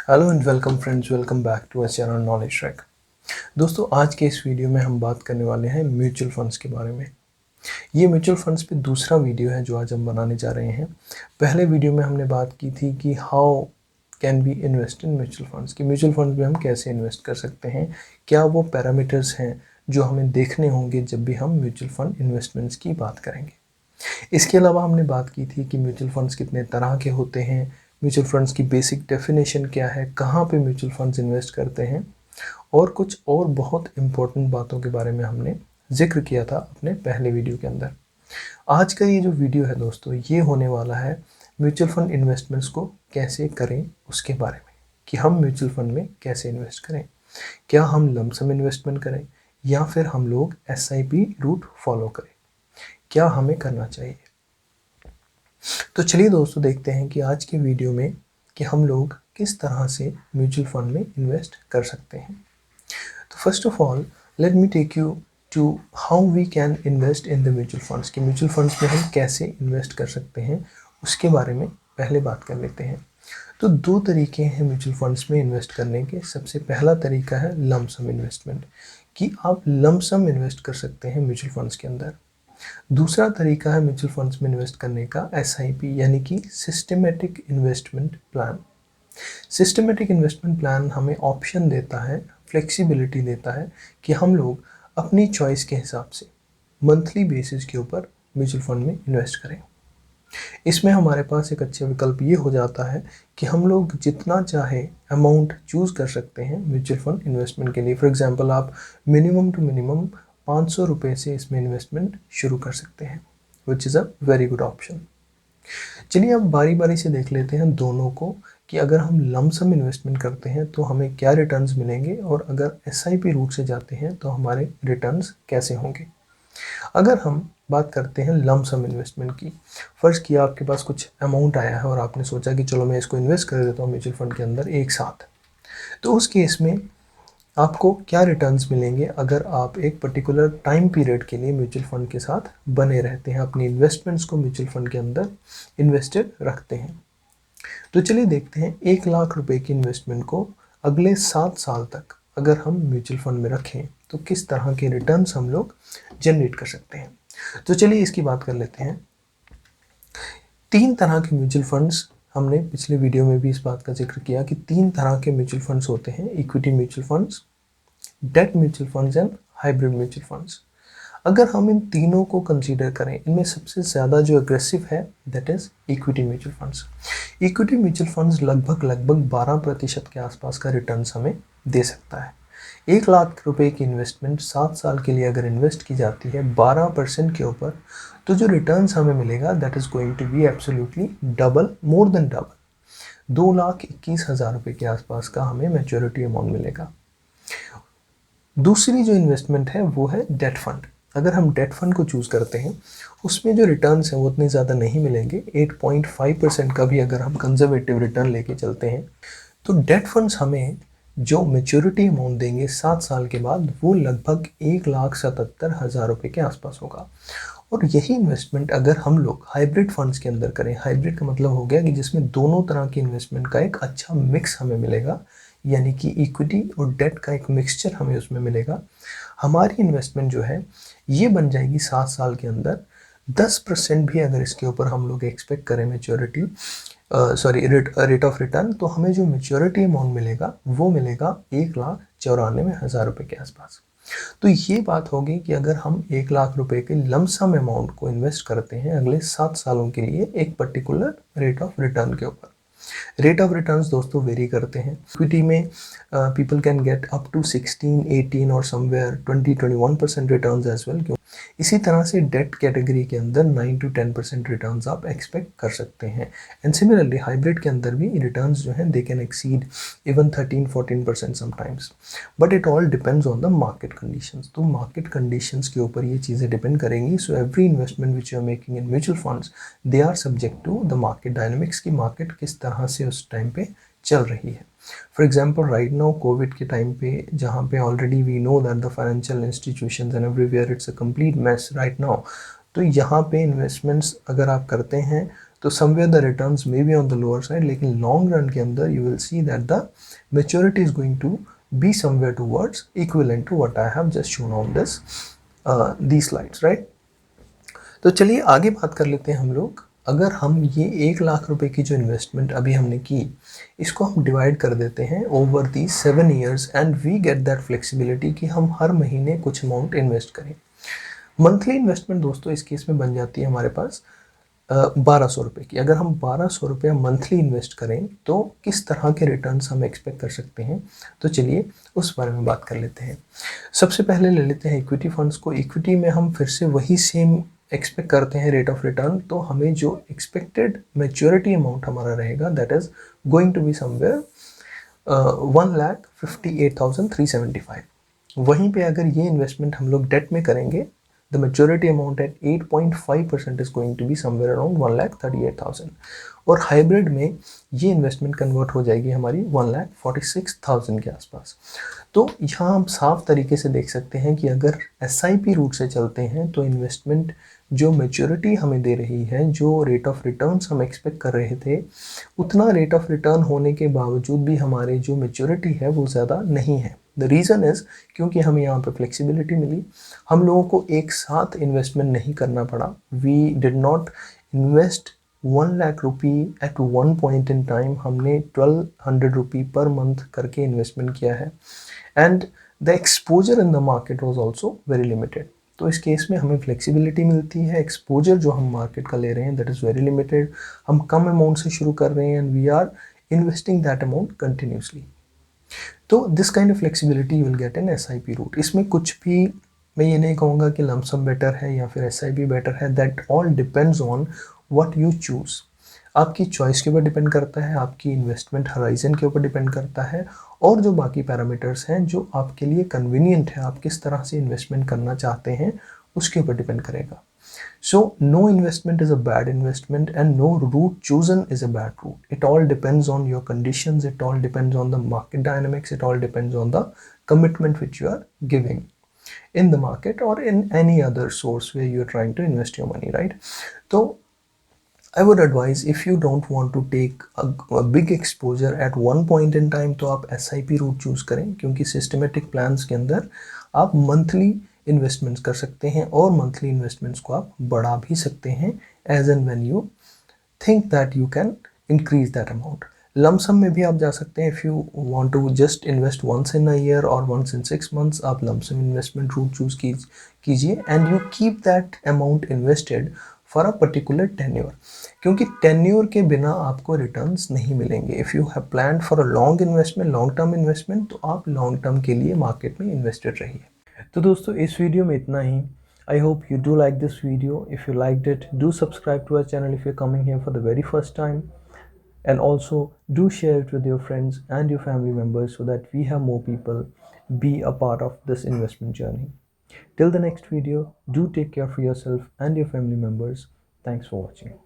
Hello and welcome friends, welcome back to our channel Knowledge Track. दोस्तों, आज के इस वीडियो में हम बात करने वाले हैं म्यूचुअल फंड्स के बारे में। ये म्यूचुअल फंड्स पे दूसरा वीडियो है जो आज हम बनाने जा रहे हैं। पहले वीडियो में हमने बात की थी कि how can be invest in mutual funds, कि म्यूचुअल फंड्स में हम कैसे इन्वेस्ट कर सकते हैं, क्या वो पैरामीटर्स हैं जो हमें देखने होंगे जब भी हम म्यूचुअल फंड इन्वेस्टमेंट्स की बात करेंगे। इसके अलावा हमने बात की थी कि म्यूचुअल फंड्स कितने तरह के होते हैं, म्यूचुअल फंड्स की बेसिक डेफिनेशन क्या है, कहाँ पे म्यूचुअल फंड्स इन्वेस्ट करते हैं, और कुछ और बहुत इम्पोर्टेंट बातों के बारे में हमने जिक्र किया था अपने पहले वीडियो के अंदर। आज का ये जो वीडियो है दोस्तों, ये होने वाला है म्यूचुअल फंड इन्वेस्टमेंट्स को कैसे करें उसके बारे में, कि हम म्यूचुअल फंड में कैसे इन्वेस्ट करें। क्या हम लमसम इन्वेस्टमेंट करें या फिर हम लोग SIP रूट फॉलो करें, क्या हमें करना चाहिए। तो चलिए दोस्तों, देखते हैं कि आज के वीडियो में कि हम लोग किस तरह से म्यूचुअल फंड में इन्वेस्ट कर सकते हैं। तो first of all let me take you to how we can invest in the mutual funds, कि म्यूचुअल फंड्स में हम कैसे इन्वेस्ट कर सकते हैं उसके बारे में पहले बात कर लेते हैं। तो दो तरीके हैं म्यूचुअल फंड्स में इन्वेस्ट करने के। सबसे पहला तरीका है लमसम इन्वेस्टमेंट, कि आप लमसम इन्वेस्ट कर सकते हैं म्यूचुअल फंड्स के अंदर। दूसरा तरीका है म्यूचुअल फंड्स में इन्वेस्ट करने का SIP, यानी कि systematic investment plan. Systematic investment plan हमें ऑप्शन देता है, फ्लेक्सिबिलिटी देता है कि हम लोग अपनी चॉइस के हिसाब से मंथली बेसिस के ऊपर म्यूचुअल फंड में इन्वेस्ट करें। इसमें हमारे पास एक अच्छा विकल्प ये हो जाता है कि हम लोग जितना चाहे अमाउंट चूज़ कर सकते हैं म्यूचुअल फंड इन्वेस्टमेंट के लिए। फॉर एग्जांपल, आप मिनिमम टू मिनिमम 500 रुपये से इसमें इन्वेस्टमेंट शुरू कर सकते हैं, which is a very good option. चलिए अब बारी बारी से देख लेते हैं दोनों को, कि अगर हम लमसम इन्वेस्टमेंट करते हैं तो हमें क्या रिटर्न्स मिलेंगे, और अगर SIP रूट से जाते हैं तो हमारे रिटर्न्स कैसे होंगे। अगर हम बात करते हैं लमसम इन्वेस्टमेंट की, फ़र्ज़ किया आपके पास कुछ अमाउंट आया है और आपने सोचा कि चलो मैं इसको इन्वेस्ट कर देता हूँ म्यूचुअल फंड के अंदर एक साथ। तो उस केस में आपको क्या रिटर्न्स मिलेंगे अगर आप एक पर्टिकुलर टाइम पीरियड के लिए म्यूचुअल फंड के साथ बने रहते हैं, अपनी इन्वेस्टमेंट्स को म्यूचुअल फंड के अंदर इन्वेस्टेड रखते हैं। तो चलिए देखते हैं 1 लाख रुपए की इन्वेस्टमेंट को अगले 7 साल तक अगर हम म्यूचुअल फंड में रखें तो किस तरह के रिटर्न्स हम लोग जनरेट कर सकते हैं। तो चलिए इसकी बात कर लेते हैं। 3 तरह के म्यूचुअल फंड्स, हमने पिछले वीडियो में भी इस बात का जिक्र किया कि 3 तरह के म्यूचुअल फंड्स होते हैं: equity mutual funds, debt mutual funds and hybrid mutual funds. अगर हम इन तीनों को कंसीडर करें, इनमें सबसे ज़्यादा जो अग्रेसिव है that is equity mutual funds. Equity mutual funds लगभग 12% के आसपास का रिटर्न्स हमें दे सकता है। 1 लाख रुपए की इन्वेस्टमेंट 7 साल के लिए अगर इन्वेस्ट की जाती है 12% के ऊपर, तो जो रिटर्न्स हमें मिलेगा that is going to be absolutely double, more than double. 2,21,000 रुपये के आसपास का हमें मैच्योरिटी अमाउंट मिलेगा। दूसरी जो इन्वेस्टमेंट है वो है डेट फंड। अगर हम डेट फंड को चूज़ करते हैं, उसमें जो रिटर्न्स हैं वो उतने ज़्यादा नहीं मिलेंगे। 8.5% का भी अगर हम कंजर्वेटिव रिटर्न लेके चलते हैं, तो डेट फंड्स हमें जो मैच्योरिटी अमाउंट देंगे 7 साल के बाद, वो लगभग 1,77,000 रुपये के आसपास होगा। और यही इन्वेस्टमेंट अगर हम लोग हाइब्रिड फंड्स के अंदर करें, हाइब्रिड का मतलब हो गया कि जिसमें दोनों तरह की इन्वेस्टमेंट का एक अच्छा मिक्स हमें मिलेगा, यानी कि इक्विटी और डेट का एक मिक्सचर हमें उसमें मिलेगा। हमारी इन्वेस्टमेंट जो है ये बन जाएगी 7 साल के अंदर 10% भी अगर इसके ऊपर हम लोग एक्सपेक्ट करें मैच्योरिटी, रेट ऑफ रिटर्न, तो हमें जो मैच्योरिटी अमाउंट मिलेगा वो मिलेगा 1,94,000 रुपये के आसपास। तो ये बात होगी कि अगर हम 1 लाख रुपए के लमसम अमाउंट को इन्वेस्ट करते हैं अगले 7 सालों के लिए एक पर्टिकुलर रेट ऑफ रिटर्न के ऊपर। रेट ऑफ रिटर्न्स दोस्तों वेरी करते हैं। इक्विटी में people can get up to 16, 18 और समवेयर 20-21% रिटर्न्स एज वेल। क्यों? इसी तरह से डेट कैटेगरी के अंदर 9-10% रिटर्न्स आप एक्सपेक्ट कर सकते हैं। एंड सिमिलरली हाइब्रिड के अंदर भी रिटर्न्स जो हैं they can exceed even 13-14% sometimes, but it all depends on the market conditions. तो मार्केट कंडीशंस के ऊपर ये चीज़ें डिपेंड करेंगी। So every investment which you are making in mutual funds, they are subject to the market dynamics, की market किस तरह से उस टाइम पे चल रही है। For example right now Covid के टाइम पे, जहाँ पे already we know that the financial institutions and everywhere it's a complete mess right now, तो यहाँ पे इन्वेस्टमेंट्स अगर आप करते हैं तो somewhere the returns may be on the lower side, लेकिन लॉन्ग रन के अंदर you will see that the maturity is going to be somewhere towards equivalent to what I have just shown on this the slides, right. तो चलिए आगे बात कर लेते हैं हम लोग। अगर हम ये 1 लाख रुपए की जो इन्वेस्टमेंट अभी हमने की, इसको हम डिवाइड कर देते हैं over the 7 years and we get that flexibility कि हम हर महीने कुछ अमाउंट इन्वेस्ट करें। मंथली इन्वेस्टमेंट दोस्तों इस केस में बन जाती है हमारे पास 1200 रुपये की। अगर हम 1200 रुपया मंथली इन्वेस्ट करें तो किस तरह के रिटर्न्स हम एक्सपेक्ट कर सकते हैं, तो चलिए उस बारे में बात कर लेते हैं। सबसे पहले ले लेते हैं इक्विटी फंड्स को। इक्विटी में हम फिर से वही सेम एक्सपेक्ट करते हैं रेट ऑफ रिटर्न, तो हमें जो एक्सपेक्टेड मैच्योरिटी अमाउंट हमारा रहेगा that is going to be somewhere 1,58,375। वहीं पे अगर ये इन्वेस्टमेंट हम लोग डेट में करेंगे, the maturity amount at 8.5% is going to be somewhere around 1,38,000। और हाइब्रिड में ये इन्वेस्टमेंट कन्वर्ट हो जाएगी हमारी 1,46,000 के आसपास। तो यहाँ हम साफ तरीके से देख सकते हैं कि अगर SIP रूट से चलते हैं तो इन्वेस्टमेंट जो मैच्योरिटी हमें दे रही है, जो रेट ऑफ रिटर्न्स हम एक्सपेक्ट कर रहे थे, उतना रेट ऑफ रिटर्न होने के बावजूद भी हमारे जो मैच्योरिटी है वो ज़्यादा नहीं है। द रीज़न इज़ क्योंकि हमें यहाँ पे फ्लेक्सिबिलिटी मिली, हम लोगों को एक साथ इन्वेस्टमेंट नहीं करना पड़ा। We did not invest 1 lakh rupee at one point in time, हमने 1200 रुपी पर मंथ करके इन्वेस्टमेंट किया है and the exposure in the market was also very limited. तो इस केस में हमें फ्लेक्सिबिलिटी मिलती है, एक्सपोजर जो हम मार्केट का ले रहे हैं दैट इज़ वेरी लिमिटेड। हम कम अमाउंट से शुरू कर रहे हैं and we are investing that amount continuously. तो this kind of flexibility you will get in SIP route. इसमें कुछ भी मैं ये नहीं कहूँगा कि लमसम बेटर है या फिर SIP बेटर है, that all depends on what you choose. आपकी चॉइस के ऊपर डिपेंड करता है, आपकी इन्वेस्टमेंट हराइजन के ऊपर डिपेंड करता है, और जो बाकी पैरामीटर्स हैं जो आपके लिए कन्वीनियंट है, आप किस तरह से इन्वेस्टमेंट करना चाहते हैं उसके ऊपर डिपेंड करेगा। So no investment is a bad investment and no route chosen is a bad route. It all depends on your conditions, it all depends on the market dynamics, it all depends on the commitment which you are giving in the market or in any other source where you are trying to invest your money, right? So I would advise if you don't want to take a big exposure at one point in time तो आप SIP route choose करें, क्योंकि systematic plans के अंदर आप monthly investments कर सकते हैं और मंथली इन्वेस्टमेंट्स को आप बढ़ा भी सकते हैं as and when you think that you can increase that amount. Lump sum में भी आप जा सकते हैं। If you want to just invest once in a year और वंस इन 6 मंथ्स, आप लमसम इन्वेस्टमेंट रूट चूज कीजिए and you keep that amount invested for a particular tenure, क्योंकि टेन्योर के बिना आपको रिटर्न्स नहीं मिलेंगे। If you have planned for a long investment, long term investment, तो आप लॉन्ग टर्म के लिए मार्केट में इन्वेस्टेड रहिए। तो दोस्तों इस वीडियो में इतना ही। I hope you do like this video. If you liked it, do subscribe to our channel if you are coming here for the very first time, and also do share it with your friends and your family members so that we have more people be a part of this investment journey. Till the next video, do take care for yourself and your family members. Thanks for watching.